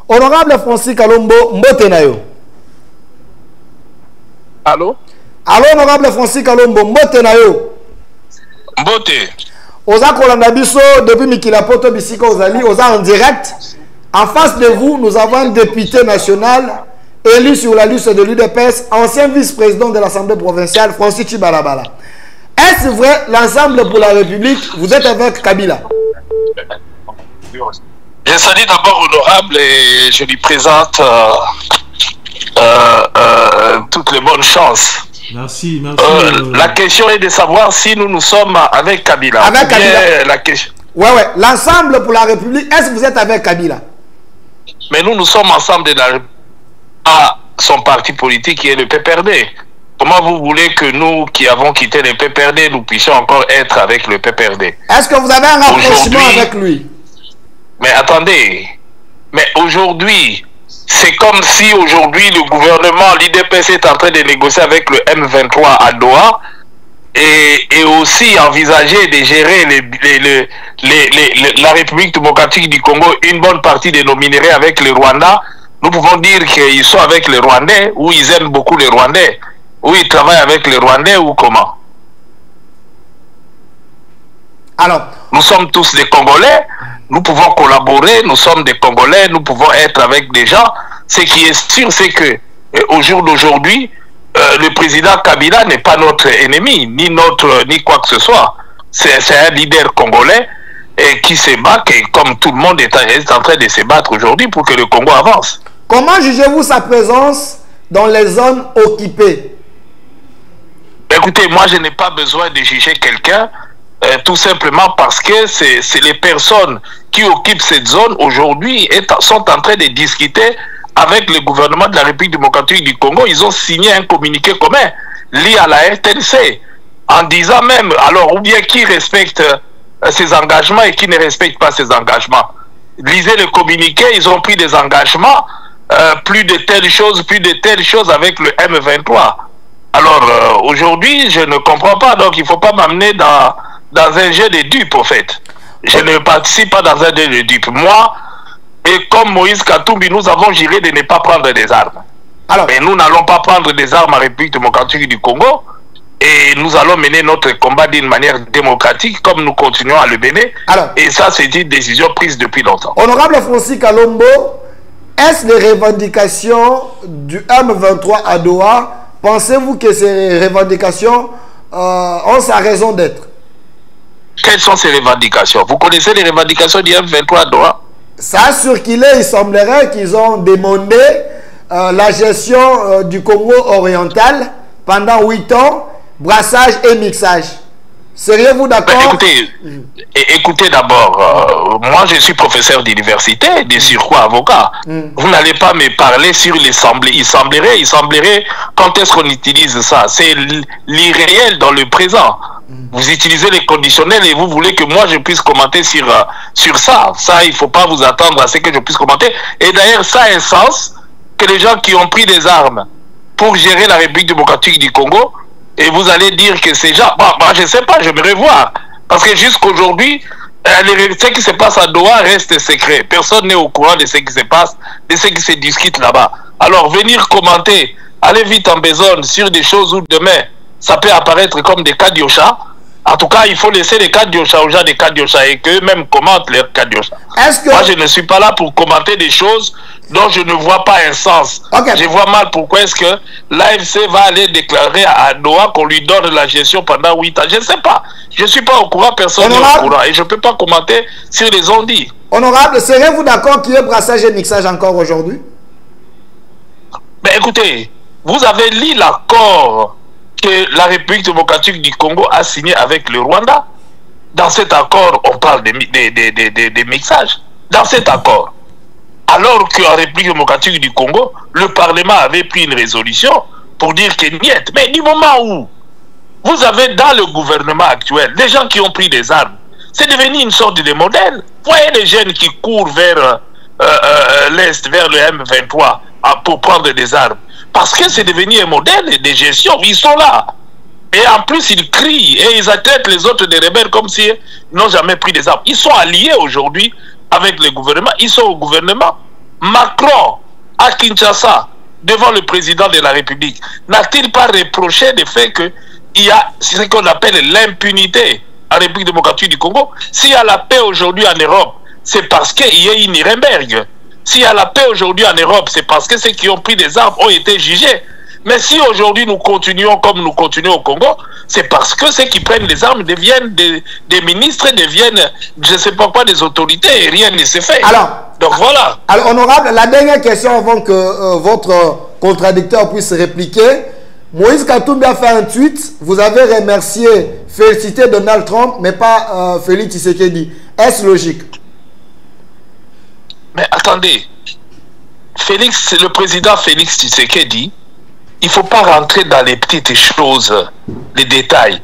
Honorable Francis Kalombo, mbote na yo. Allô? Allô, honorable Francis Kalombo, mbote na yo. Mbote. Oza kolanda biso depuis Mikila Poto Bisika Ozali, oza en direct. En face de vous, nous avons un député national élu sur la liste de l'UDPS, ancien vice-président de l'Assemblée provinciale, Francis Chibalabala. Est-ce vrai, l'ensemble pour la République, vous êtes avec Kabila? Je salue d'abord honorable et je lui présente toutes les bonnes chances. Merci, merci. La question est de savoir si nous sommes avec Kabila. Avec Kabila. La question... Ouais. L'ensemble pour la République, est-ce que vous êtes avec Kabila? Mais nous sommes ensemble de la République. À son parti politique qui est le PPRD. Comment vous voulez que nous qui avons quitté le PPRD, nous puissions encore être avec le PPRD? Est-ce que vous avez un rapprochement avec lui? Mais attendez, mais aujourd'hui, c'est comme si aujourd'hui le gouvernement, l'IDPS est en train de négocier avec le M23 à Doha et aussi envisager de gérer la République démocratique du Congo, une bonne partie de nos minéraux avec le Rwanda. Nous pouvons dire qu'ils sont avec les Rwandais, ou ils aiment beaucoup les Rwandais, ou ils travaillent avec les Rwandais, ou comment? Alors, nous sommes tous des Congolais, nous pouvons collaborer, nous sommes des Congolais, nous pouvons être avec des gens. Ce qui est sûr, c'est que au jour d'aujourd'hui, le président Kabila n'est pas notre ennemi, ni quoi que ce soit. C'est un leader congolais et qui se bat, et comme tout le monde est en train de se battre aujourd'hui pour que le Congo avance. Comment jugez-vous sa présence dans les zones occupées? Écoutez, moi je n'ai pas besoin de juger quelqu'un, tout simplement parce que c'est les personnes qui occupent cette zone aujourd'hui sont en train de discuter avec le gouvernement de la République démocratique du Congo. Ils ont signé un communiqué commun lié à la RTNC en disant même, alors, ou bien qui respecte ses engagements et qui ne respecte pas ses engagements. Lisez le communiqué, ils ont pris des engagements, plus de telles choses avec le M23. Alors, aujourd'hui, je ne comprends pas, donc il ne faut pas m'amener dans un jeu de dupes, au fait. Je ne participe pas dans un jeu de dupes. Moi, et comme Moïse Katumbi, nous avons juré de ne pas prendre des armes. Alors, mais nous n'allons pas prendre des armes en République démocratique du Congo, et nous allons mener notre combat d'une manière démocratique, comme nous continuons à le mener. Alors, et ça, c'est une décision prise depuis longtemps. Honorable Francis Kalombo, est-ce les revendications du M23 à Doha? Pensez-vous que ces revendications ont sa raison d'être? Quelles sont ces revendications? Vous connaissez les revendications du M23 à Doha? Ça a circulé, il semblerait qu'ils ont demandé la gestion du Congo oriental pendant 8 ans, brassage et mixage. Seriez-vous d'accord? Écoutez d'abord, moi je suis professeur d'université, de surcroît avocat. Vous n'allez pas me parler sur l'assemblée. Il semblerait, quand est-ce qu'on utilise ça? C'est l'irréel dans le présent. Vous utilisez les conditionnels et vous voulez que moi je puisse commenter sur ça. Ça, il ne faut pas vous attendre à ce que je puisse commenter. Et d'ailleurs, ça a un sens que les gens qui ont pris des armes pour gérer la République démocratique du Congo, et vous allez dire que ces gens... Bon, moi, je ne sais pas, j'aimerais voir. Parce que jusqu'aujourd'hui, ce qui se passe à Doha reste secret. Personne n'est au courant de ce qui se passe, de ce qui se discute là-bas. Alors, venir commenter, aller vite en besogne sur des choses où demain, ça peut apparaître comme des cas d'Yosha. En tout cas, il faut laisser les cas d'Yosha aux gens des cas d'Yosha et qu'eux-mêmes commentent les cas d'Yosha. Moi, je ne suis pas là pour commenter des choses dont je ne vois pas un sens. Je vois mal pourquoi est-ce que l'AFC va aller déclarer à Doha qu'on lui donne la gestion pendant 8 ans. Je ne sais pas. Je ne suis pas au courant, personne n'est au courant. Et je ne peux pas commenter sur les ondits. Honorable, serez-vous d'accord qu'il y ait brassage et mixage encore aujourd'hui? Mais écoutez, vous avez lu l'accord que la République démocratique du Congo a signé avec le Rwanda. Dans cet accord, on parle des mixages. Dans cet accord, alors qu'en République démocratique du Congo, le Parlement avait pris une résolution pour dire que niet. Mais du moment où vous avez dans le gouvernement actuel des gens qui ont pris des armes, c'est devenu une sorte de modèle. Voyez les jeunes qui courent vers l'Est, vers le M23 pour prendre des armes. Parce que c'est devenu un modèle de gestion. Ils sont là. Et en plus, ils crient et ils traitent les autres des rebelles comme s'ils n'ont jamais pris des armes. Ils sont alliés aujourd'hui avec le gouvernement. Ils sont au gouvernement. Macron, à Kinshasa, devant le président de la République, n'a-t-il pas reproché le fait qu'il y a ce qu'on appelle l'impunité en République démocratique du Congo? S'il y a la paix aujourd'hui en Europe, c'est parce qu'il y a une Nuremberg. S'il y a la paix aujourd'hui en Europe, c'est parce que ceux qui ont pris des armes ont été jugés. Mais si aujourd'hui nous continuons comme nous continuons au Congo, c'est parce que ceux qui prennent les armes deviennent des ministres, deviennent, je ne sais pas quoi, des autorités, et rien ne s'est fait. Donc voilà. Alors, honorable, la dernière question avant que votre contradicteur puisse répliquer. Moïse Katumbi a fait un tweet. Vous avez remercié, félicité Donald Trump, mais pas Félix Tshisekedi. Est-ce logique? Mais attendez. Le président Félix Tshisekedi, il ne faut pas rentrer dans les petites choses, les détails.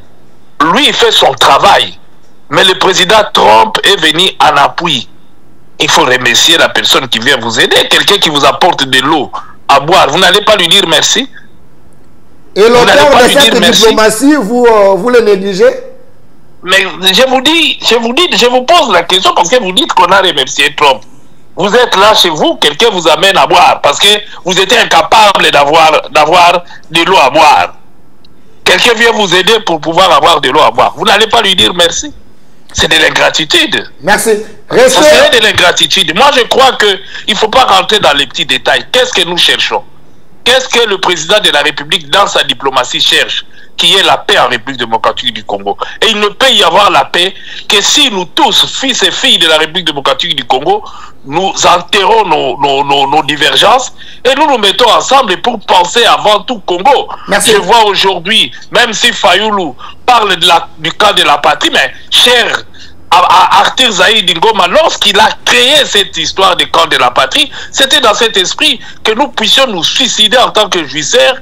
Lui, il fait son travail. Mais le président Trump est venu en appui. Il faut remercier la personne qui vient vous aider. Quelqu'un qui vous apporte de l'eau à boire. Vous n'allez pas lui dire merci? Et l'auteur de cette diplomatie, vous le négligez? Mais je vous pose la question parce que vous dites qu'on a remercié Trump. Vous êtes là chez vous, quelqu'un vous amène à boire parce que vous étiez incapable d'avoir de l'eau à boire. Quelqu'un vient vous aider pour pouvoir avoir de l'eau à boire. Vous n'allez pas lui dire merci. C'est de l'ingratitude. Merci. Ça serait de l'ingratitude. Moi, je crois qu'il ne faut pas rentrer dans les petits détails. Qu'est-ce que nous cherchons? Qu'est-ce que le président de la République, dans sa diplomatie, cherche? Qui est la paix en République démocratique du Congo. Et il ne peut y avoir la paix que si nous tous, fils et filles de la République démocratique du Congo, nous enterrons nos divergences et nous nous mettons ensemble pour penser avant tout Congo. Merci. Je vois aujourd'hui, même si Fayoulou parle du cas de la patrie, mais cher à Arthur Zaïd Ngoma, lorsqu'il a créé cette histoire de camp de la patrie, c'était dans cet esprit que nous puissions nous suicider en tant que jouisseurs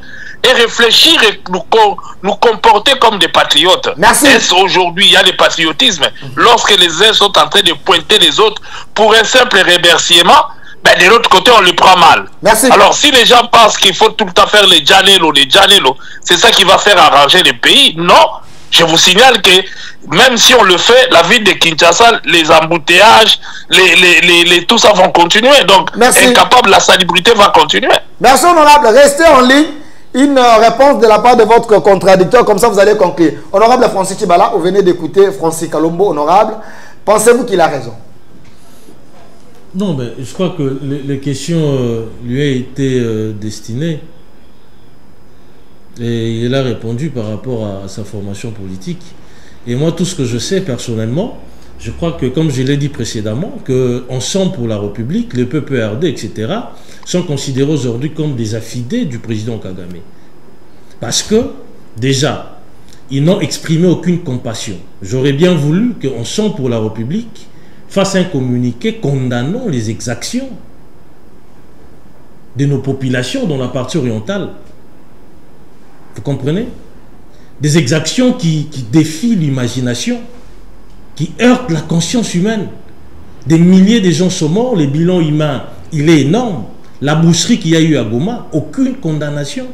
et réfléchir et nous comporter comme des patriotes. Est-ce aujourd'hui il y a le patriotisme lorsque les uns sont en train de pointer les autres pour un simple remerciement? Ben de l'autre côté on le prend mal. Merci. Alors si les gens pensent qu'il faut tout le temps faire les Janelo, c'est ça qui va faire arranger les pays, non. Je vous signale que même si on le fait, la ville de Kinshasa, les embouteillages, tout ça vont continuer. Donc, incapable, la salubrité va continuer. Merci, honorable. Restez en ligne. Une réponse de la part de votre contradicteur, comme ça vous allez conclure. Honorable Francis Tchibala, vous venez d'écouter Francis Kalombo, honorable. Pensez-vous qu'il a raison? Non, mais je crois que les questions lui ont été destinées. Et il a répondu par rapport à sa formation politique. Et moi, tout ce que je sais personnellement, je crois que, comme je l'ai dit précédemment, que Ensemble pour la République, le PPRD, etc., sont considérés aujourd'hui comme des affidés du président Kagame. Parce que, déjà, ils n'ont exprimé aucune compassion. J'aurais bien voulu que Ensemble pour la République fasse un communiqué condamnant les exactions de nos populations dans la partie orientale. Vous comprenez? Des exactions qui défient l'imagination, qui heurtent la conscience humaine. Des milliers de gens sont morts, le bilan humain, il est énorme. La boucherie qu'il y a eu à Goma, aucune condamnation.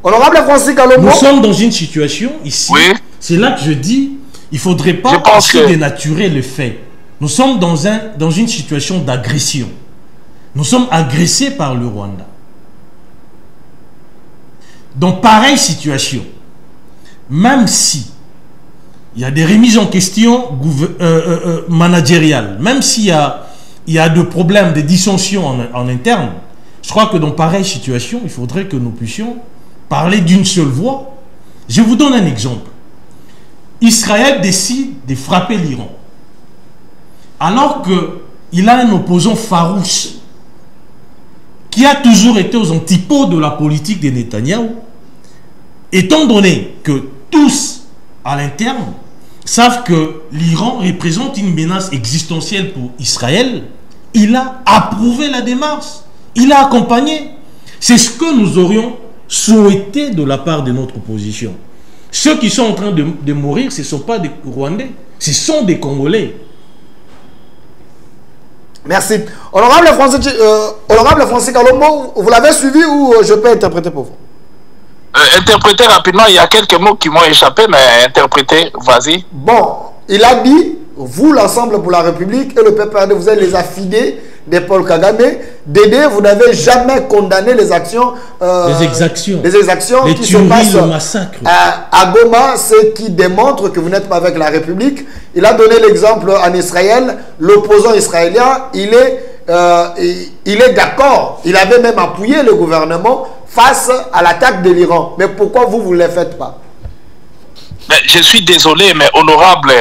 Honorable Francis Kalombo, nous sommes dans une situation ici, oui. C'est là que je dis, il ne faudrait pas dénaturer le fait. Nous sommes dans une situation d'agression. Nous sommes agressés par le Rwanda. Dans pareille situation, même si il y a des remises en question managériales, même s'il y a des problèmes, des dissensions en interne, je crois que dans pareille situation, il faudrait que nous puissions parler d'une seule voix. Je vous donne un exemple. Israël décide de frapper l'Iran, alors qu'il a un opposant farouche qui a toujours été aux antipodes de la politique de Netanyahou, étant donné que tous, à l'interne, savent que l'Iran représente une menace existentielle pour Israël, il a approuvé la démarche, il a accompagné. C'est ce que nous aurions souhaité de la part de notre opposition. Ceux qui sont en train de mourir, ce ne sont pas des Rwandais, ce sont des Congolais. Merci. Honorable Francis Kalombo, vous l'avez suivi ou je peux interpréter pour vous? Interpréter rapidement, il y a quelques mots qui m'ont échappé, mais interpréter, vas-y. Bon, il a dit vous, l'Ensemble pour la République et le PPRD, vous êtes les affidés de Paul Kagame. Dédé, vous n'avez jamais condamné les actions, les exactions les qui se passent, le massacre à Goma, ce qui démontre que vous n'êtes pas avec la République. Il a donné l'exemple en Israël, l'opposant israélien, il est d'accord, il avait même appuyé le gouvernement face à l'attaque de l'Iran. Mais pourquoi vous ne le faites pas? Mais je suis désolé, mais honorable,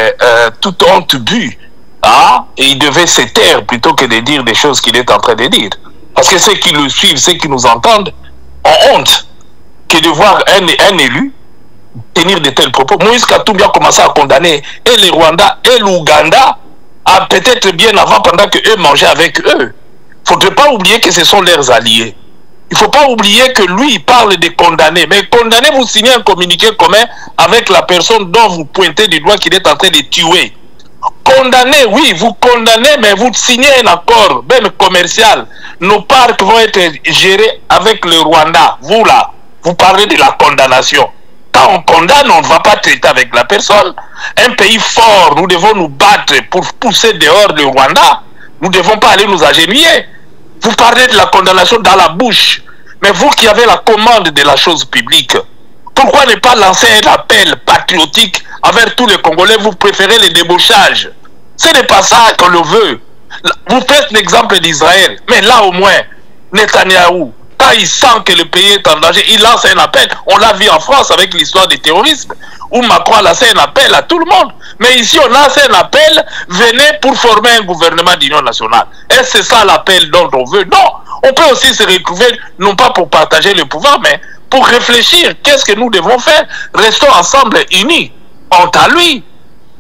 toute honte but. Ah, et il devait se taire plutôt que de dire des choses qu'il est en train de dire. Parce que ceux qui le suivent, ceux qui nous entendent, ont honte que de voir un élu tenir de tels propos. Moïse Katumbi a commencé à condamner et les Rwandais et l'Ouganda, peut-être bien avant, pendant qu'eux mangeaient avec eux. Il ne faudrait pas oublier que ce sont leurs alliés. Il ne faut pas oublier que lui, il parle de condamner. Mais condamner, vous signez un communiqué commun avec la personne dont vous pointez du doigt qu'il est en train de tuer. Condamner, oui, vous condamnez, mais vous signez un accord, même commercial. Nos parcs vont être gérés avec le Rwanda. Vous là, vous parlez de la condamnation. Quand on condamne, on ne va pas traiter avec la personne. Un pays fort, nous devons nous battre pour pousser dehors le Rwanda. Nous ne devons pas aller nous agenouiller. Vous parlez de la condamnation dans la bouche. Mais vous qui avez la commande de la chose publique, pourquoi ne pas lancer un appel patriotique envers tous les Congolais? Vous préférez les débauchages. Ce n'est pas ça qu'on le veut. Vous faites l'exemple d'Israël. Mais là au moins, Netanyahou, quand il sent que le pays est en danger, il lance un appel. On l'a vu en France avec l'histoire du terrorisme, où Macron a lancé un appel à tout le monde. Mais ici, on lance un appel, venez pour former un gouvernement d'union nationale. Est-ce que c'est ça l'appel dont on veut? Non. On peut aussi se retrouver, non pas pour partager le pouvoir, mais pour réfléchir. Qu'est-ce que nous devons faire? Restons ensemble unis. Honte à lui.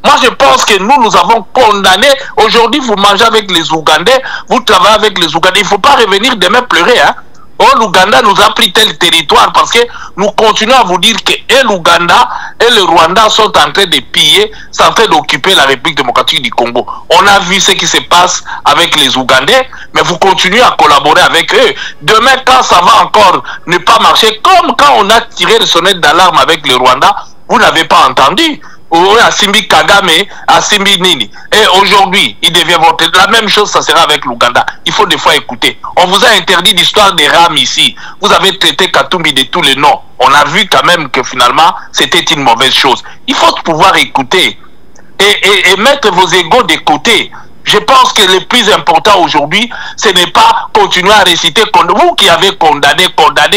Moi, je pense que nous avons condamné. Aujourd'hui, vous mangez avec les Ougandais, vous travaillez avec les Ougandais. Il ne faut pas revenir demain pleurer, hein. Oh, l'Ouganda nous a pris tel territoire parce que nous continuons à vous dire que et l'Ouganda et le Rwanda sont en train de piller, sont en train d'occuper la République démocratique du Congo. On a vu ce qui se passe avec les Ougandais, mais vous continuez à collaborer avec eux. Demain, quand ça va encore ne pas marcher, comme quand on a tiré le sonnette d'alarme avec le Rwanda, vous n'avez pas entendu. Asimbi Kagame, Asimbi Nini. Et aujourd'hui, il devient voter. La même chose, ça sera avec l'Ouganda. Il faut des fois écouter. On vous a interdit l'histoire des rames ici. Vous avez traité Katumbi de tous les noms. On a vu quand même que finalement, c'était une mauvaise chose. Il faut pouvoir écouter et mettre vos égos de côté. Je pense que le plus important aujourd'hui, ce n'est pas continuer à réciter. Vous qui avez condamné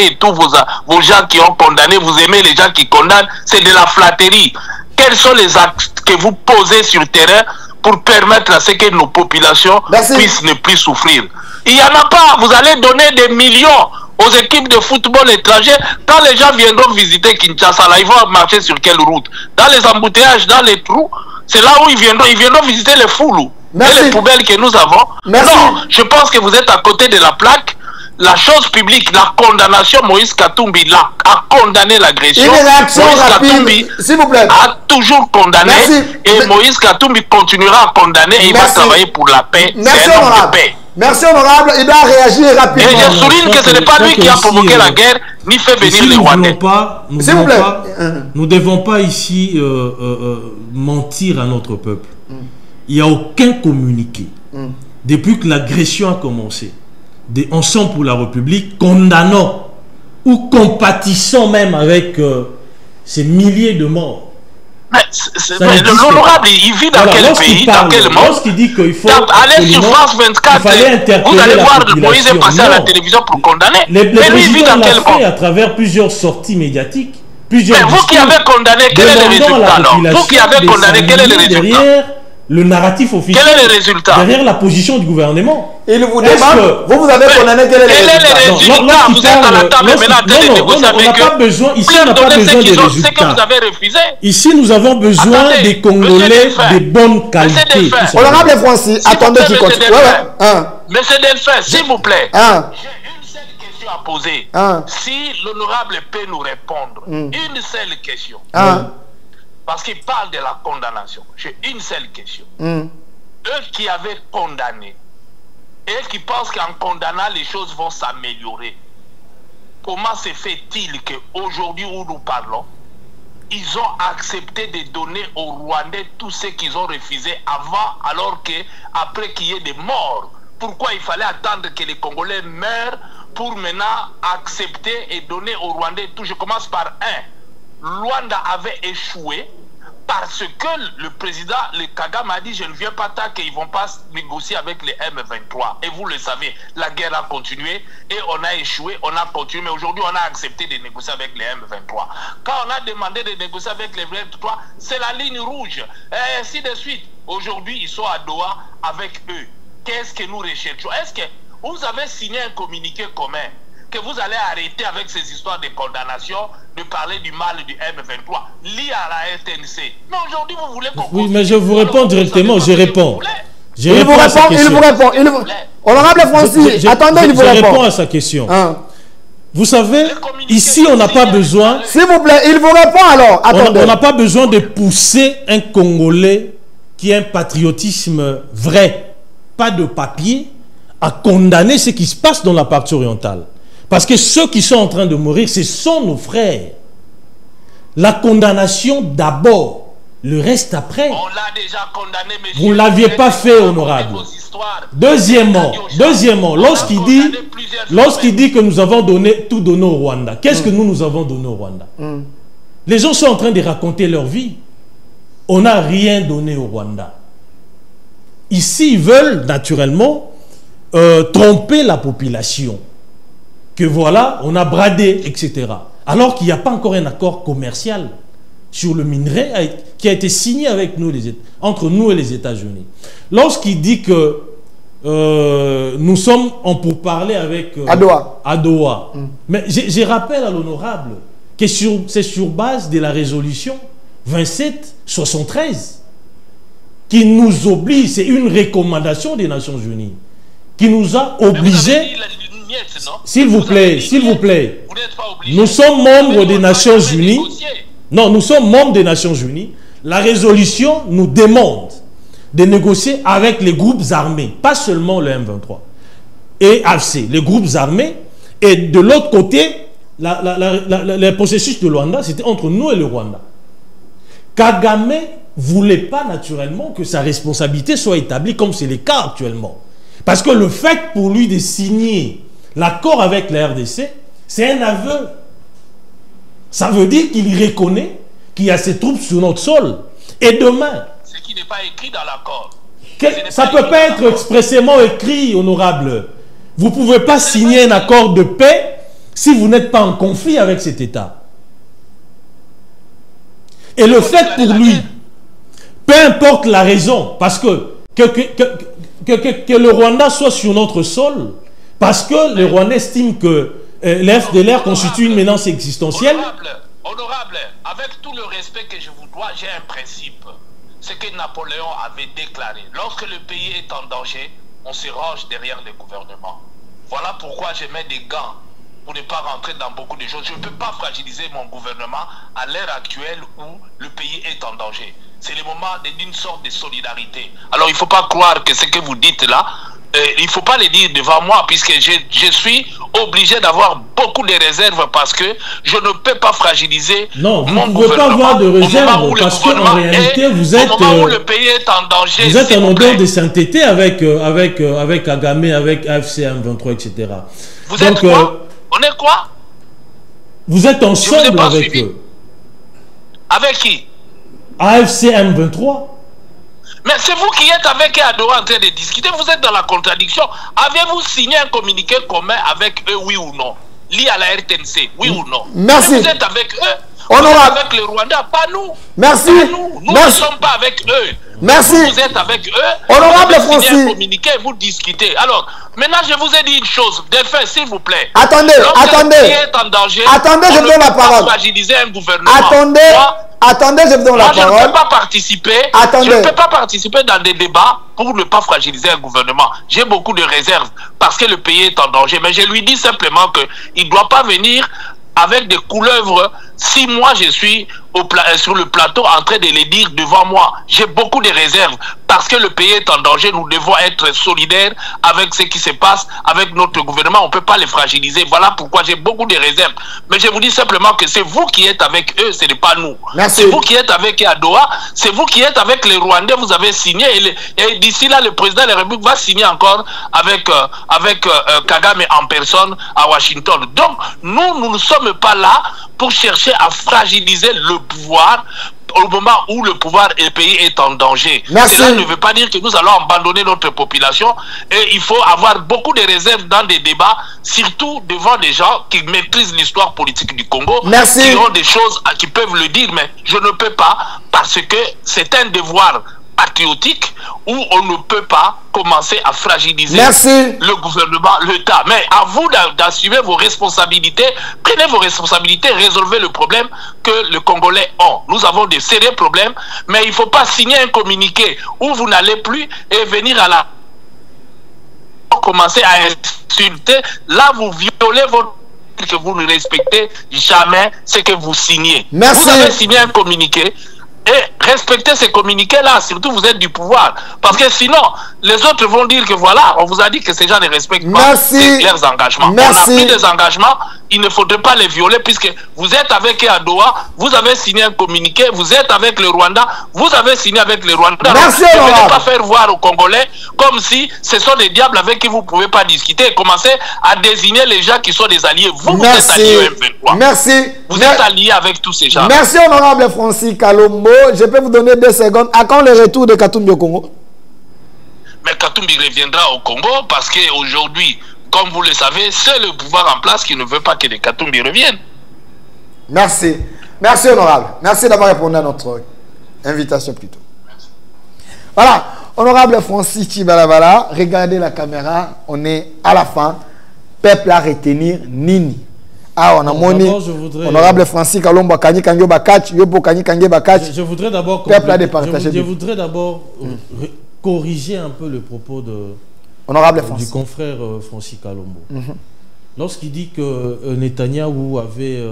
et tous vos gens qui ont condamné, vous aimez les gens qui condamnent, c'est de la flatterie. Quels sont les actes que vous posez sur le terrain pour permettre à ce que nos populations puissent ne plus souffrir? Il n'y en a pas. Vous allez donner des millions aux équipes de football étrangères. Quand les gens viendront visiter Kinshasa, là, ils vont marcher sur quelle route? Dans les embouteillages, dans les trous. C'est là où ils viendront visiter les foulous et les poubelles que nous avons. Merci. Non, je pense que vous êtes à côté de la plaque. La chose publique, la condamnation, Moïse Katumbi a condamné l'agression. Une réaction rapide, s'il vous plaît. A toujours condamné. Merci. Et Moïse Katumbi continuera à condamner et il va travailler pour la paix. Merci honorable. Merci honorable. Il doit réagir rapidement. Et je souligne que ce n'est pas lui qui a provoqué la guerre, ni fait venir les Rwandais. S'il vous plaît. Nous ne devons pas ici mentir à notre peuple. Il n'y a aucun communiqué. Depuis que l'agression a commencé, Ensemble pour la République, condamnant ou compatissant même avec ces milliers de morts. L'honorable, il vit dans quel pays, dans quel monde? Lorsqu'il dit qu'il faut aller sur France 24, vous allez voir Moïse passer à la télévision pour condamner. Mais lui, il vit dans quel monde? À travers plusieurs sorties médiatiques, plusieurs. Mais vous qui avez condamné, quel est le résultat alors? Vous qui avez condamné, quel est le résultat? Le narratif officiel. Quel est le résultat? Derrière la position du gouvernement. Il vous demande, vous avez condamné, quel est le résultat? Vous êtes à la table maintenant de négocier avec eux. On n'a pas besoin, ici on n'a pas besoin des résultats. C'est que vous avez refusé. Ici nous avons besoin des Congolais de bonne qualité. Honorable Francis, attendez qu'il continue. Monsieur Delphin, s'il vous plaît. J'ai une seule question à poser. Si l'honorable peut nous répondre, une seule question. Parce qu'il parle de la condamnation. J'ai une seule question. Eux qui avaient condamné, et qui pensent qu'en condamnant, les choses vont s'améliorer, comment se fait-il qu'aujourd'hui où nous parlons, ils ont accepté de donner aux Rwandais tout ce qu'ils ont refusé avant, alors que après qu'il y ait des morts. Pourquoi il fallait attendre que les Congolais meurent pour maintenant accepter et donner aux Rwandais tout? Je commence par un. Luanda avait échoué parce que le président, le Kagame a dit je ne viens pas tant qu'ils ne vont pas négocier avec les M23. Et vous le savez, la guerre a continué et on a échoué, on a continué. Mais aujourd'hui, on a accepté de négocier avec les M23. Quand on a demandé de négocier avec les M23, c'est la ligne rouge. Et ainsi de suite. Aujourd'hui, ils sont à Doha avec eux. Qu'est-ce que nous recherchons? Est-ce que vous avez signé un communiqué commun que vous allez arrêter avec ces histoires de condamnation, de parler du mal du M23 lié à la RTNC? Mais aujourd'hui, vous voulez qu'on... Oui, mais je vous réponds directement, je réponds. Il vous répond. Honorable Francis, attendez, il vous répond. Je réponds à sa question. Vous savez, ici, on n'a pas besoin... S'il vous plaît, il vous répond alors. Attendez. On n'a pas besoin de pousser un Congolais qui a un patriotisme vrai, pas de papier, à condamner ce qui se passe dans la partie orientale. Parce que ceux qui sont en train de mourir, ce sont nos frères. La condamnation d'abord, le reste après. On l'a déjà condamné, monsieur. Vous ne l'aviez pas fait, honorable. Deuxièmement, lorsqu'il dit que nous avons tout donné au Rwanda, qu'est-ce que nous avons donné au Rwanda? Les gens sont en train de raconter leur vie. On n'a rien donné au Rwanda. Ici, ils veulent naturellement tromper la population. Que voilà, on a bradé, etc. Alors qu'il n'y a pas encore un accord commercial sur le minerai qui a été signé avec nous, entre nous et les États-Unis. Lorsqu'il dit que nous sommes en pourparlers avec à Doha. Mais je rappelle à l'honorable que c'est sur base de la résolution 2773 qui nous oblige, c'est une recommandation des Nations Unies, qui nous a obligés... S'il vous plaît, nous sommes membres des Nations Unies. Non, nous sommes membres des Nations Unies. La résolution nous demande de négocier avec les groupes armés, pas seulement le M23 et AFC, les groupes armés. Et de l'autre côté, le processus de Luanda, c'était entre nous et le Rwanda. Kagame ne voulait pas naturellement que sa responsabilité soit établie comme c'est le cas actuellement. Parce que le fait pour lui de signer l'accord avec la RDC, c'est un aveu. Ça veut dire qu'il reconnaît qu'il y a ses troupes sur notre sol. Et demain... Ce qui n'est pas écrit dans l'accord. Ça ne peut pas être expressément écrit, honorable. Vous ne pouvez pas signer un accord de paix si vous n'êtes pas en conflit avec cet État. Et le fait pour lui, peu importe la raison, parce que le Rwanda soit sur notre sol, parce que le Rwanda estime que l'FDLR constitue une menace existentielle. Honorable, avec tout le respect que je vous dois, j'ai un principe. C'est que Napoléon avait déclaré, lorsque le pays est en danger, on se range derrière le gouvernement. Voilà pourquoi je mets des gants pour ne pas rentrer dans beaucoup de choses. Je ne peux pas fragiliser mon gouvernement à l'heure actuelle où le pays est en danger. C'est le moment d'une sorte de solidarité. Alors il ne faut pas croire que ce que vous dites là, il ne faut pas le dire devant moi, puisque je suis obligé d'avoir beaucoup de réserves parce que je ne peux pas fragiliser mon gouvernement. Vous ne pouvez pas avoir de réserves parce qu'en réalité, vous êtes... Au moment où le pays est en danger... Vous êtes en odeur de sainteté avec Kagame, avec AFC M23, etc. Vous êtes quoi? On est quoi? Vous êtes ensemble avec eux. Avec qui? AFC M23. Mais c'est vous qui êtes avec eux à Doha en train de discuter, vous êtes dans la contradiction. Avez-vous signé un communiqué commun avec eux, oui ou non? Lié à la RTNC, oui ou non? Merci. Mais vous êtes avec eux, honorable. Vous êtes avec le Rwanda, pas nous. Merci. Pas nous. Nous ne sommes pas avec eux. Merci. Vous êtes avec eux, honorable vous Francis. un communiqué, vous discutez. Alors, maintenant je vous ai dit une chose, Delphin, s'il vous plaît. Attendez, attendez. Est en danger, attendez, je vous donne la parole. Fragiliser un gouvernement. Attendez, je vous donne la parole. Je ne peux pas participer. Je ne peux pas participer dans des débats pour ne pas fragiliser un gouvernement. J'ai beaucoup de réserves parce que le pays est en danger. Mais je lui dis simplement qu'il ne doit pas venir avec des couleuvres Si moi je suis sur le plateau en train de les dire devant moi, j'ai beaucoup de réserves parce que le pays est en danger. Nous devons être solidaires avec ce qui se passe avec notre gouvernement. On ne peut pas les fragiliser. Voilà pourquoi j'ai beaucoup de réserves. Mais je vous dis simplement que c'est vous qui êtes avec eux, ce n'est pas nous. C'est vous qui êtes avec eux à Doha, c'est vous qui êtes avec les Rwandais. Vous avez signé et d'ici là, le président de la République va signer encore avec Kagame en personne à Washington. Donc, nous ne sommes pas là pour chercher à fragiliser le pouvoir au moment où le pouvoir et le pays est en danger. Cela ne veut pas dire que nous allons abandonner notre population et il faut avoir beaucoup de réserves dans des débats, surtout devant des gens qui maîtrisent l'histoire politique du Congo, qui ont des choses qui peuvent le dire, mais je ne peux pas parce que c'est un devoir patriotique où on ne peut pas commencer à fragiliser le gouvernement, l'État. Mais à vous d'assumer vos responsabilités, prenez vos responsabilités, résolvez le problème que les Congolais ont. Nous avons de sérieux problèmes, mais il ne faut pas signer un communiqué où vous n'allez plus et venir à la... commencer à insulter. Là, vous violez votre... que vous ne respectez jamais ce que vous signez. Vous avez signé un communiqué. Et respectez ces communiqués-là, surtout vous êtes du pouvoir. Parce que sinon, les autres vont dire que voilà, on vous a dit que ces gens ne respectent pas leurs engagements. On a pris des engagements, il ne faudrait pas les violer puisque vous êtes avec eux à Doha, vous avez signé un communiqué, vous êtes avec le Rwanda, vous avez signé avec le Rwanda. Merci, ne venez pas faire voir aux Congolais comme si ce sont des diables avec qui vous ne pouvez pas discuter et commencer à désigner les gens qui sont des alliés. Vous êtes alliés au M23. Merci. Vous êtes alliés avec tous ces gens. Merci, honorable Francis Kalombo. Je peux vous donner 2 secondes. À quand le retour de Katumbi au Congo? Mais Katumbi reviendra au Congo parce qu'aujourd'hui, comme vous le savez, c'est le pouvoir en place qui ne veut pas que les Katumbi reviennent. Merci. Merci, honorable. Merci d'avoir répondu à notre invitation plutôt. Merci. Voilà, honorable Francis Chibalabala, regardez la caméra, on est à la fin. Peuple à retenir Nini. Ah, on a moni. Honorable Francis Kalombo Kanyi Kangyo Bakach, Yobo Kanyi Kangyo Bakach. Je voudrais d'abord corriger un peu le propos du confrère Francis Kalombo. Lorsqu'il dit que Netanyahou avait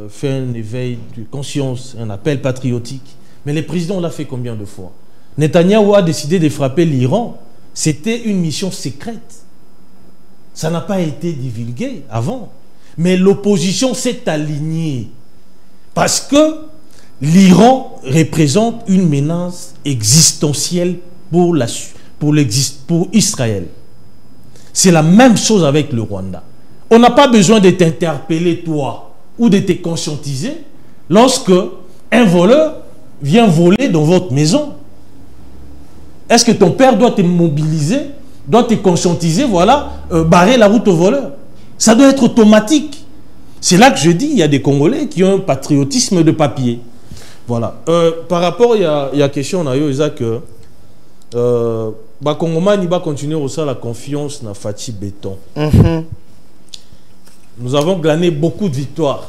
fait un éveil de conscience, un appel patriotique, mais le président l'a fait combien de fois? Netanyahou a décidé de frapper l'Iran. C'était une mission secrète. Ça n'a pas été divulgué avant. Mais l'opposition s'est alignée parce que l'Iran représente une menace existentielle pour Israël. C'est la même chose avec le Rwanda. On n'a pas besoin de t'interpeller, toi, ou de te conscientiser lorsque un voleur vient voler dans votre maison. Est-ce que ton père doit te mobiliser, doit te conscientiser, voilà, barrer la route au voleur? Ça doit être automatique. C'est là que je dis, il y a des Congolais qui ont un patriotisme de papier. Voilà. Par rapport, il y a question, on a eu que Congomani va continuer aussi la confiance dans Fati Béton. Nous avons glané beaucoup de victoires.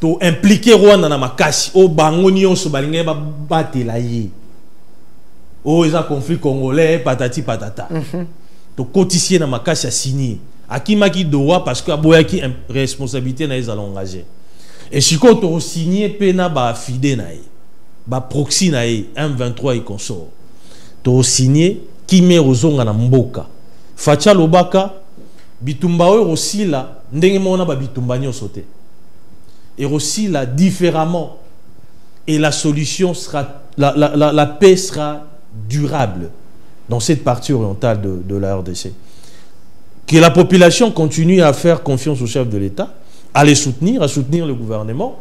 To impliquer Rwanda dans Makasi, au Bangoni, au Sobalingue, Batelaye. Oh, il y a un conflit congolais, patati patata. To cotiser dans Makasi a signé. Akimaki doa parce que aboyaki responsabilité na ils allons engager. Et si quand on signé pena ba fide nae, ba proxy nae M23 et consort. To signé qui met ozonga na mboka. Facha lobaka bitumba aussi là ndenge mona ba bitumba nyosote. Et aussi là différemment et la solution sera la paix sera durable dans cette partie orientale de la RDC. Que la population continue à faire confiance au chef de l'État, à les soutenir, à soutenir le gouvernement.